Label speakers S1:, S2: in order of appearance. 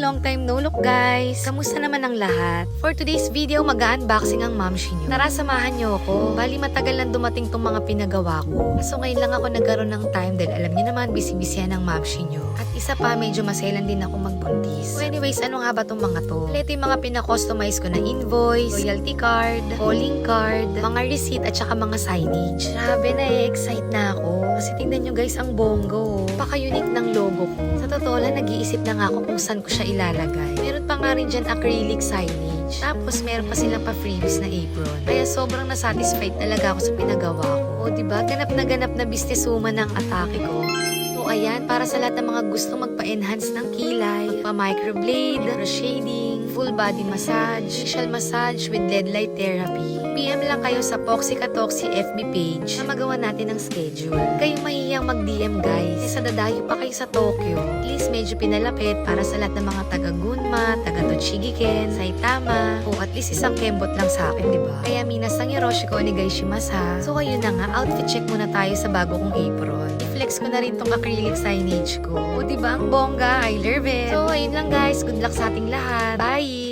S1: long time no look guys! Kamusta naman ang lahat? For today's video, mag-unboxing ang Mamshi nyo. Tara, samahan nyo ako. Bali matagal lang dumating tong mga pinagawa ko. So ngayon lang ako nagkaroon ng time dahil alam niyo naman, busy-busy yan ang Mamshi nyo. At isa pa, medyo maselan din ako magbuntis. So anyways, ano nga ba tong mga to? Ito yung mga pinakustomize ko na invoice, loyalty card, calling card, mga receipt at saka mga signage. Grabe, na-excite na ako. Kasi tingnan nyo guys, ang bonggo. Paka-unique ng logo ko. Sa totoo lang, nag-iisip na nga ako kung saan ko siya ilalagay. Meron pa nga rin dyan acrylic signage. Tapos meron pa silang pa-freebies na apron. Kaya sobrang nasatisfied talaga ako sa pinagawa ko. O diba, ganap na businesswoman ang atake ko. So ayan, para sa lahat ng mga gustong magpa-enhance ng kilay, magpa-microblade, shading, full body massage, facial massage with LED light therapy. PM lang kayo sa Poxy Katoxy FB page na magawa natin ng schedule. Kayong mahihiyang mag-DM guys. Sa dadayo pa kayo sa Tokyo. At least medyo pinalapit para sa lahat ng mga taga-Gunma, taga-Tochigi-ken, Saitama. O at least isang kembot lang sa akin, diba? Kaya minasang Yoroshiko ni Gaishimasa. So ayun na nga, outfit check muna tayo sa bago kong apron. I-flex ko na rin tong acrylic signage ko. O diba, ang bongga, I love it. So ayun lang guys, good luck sa ating lahat. Bye!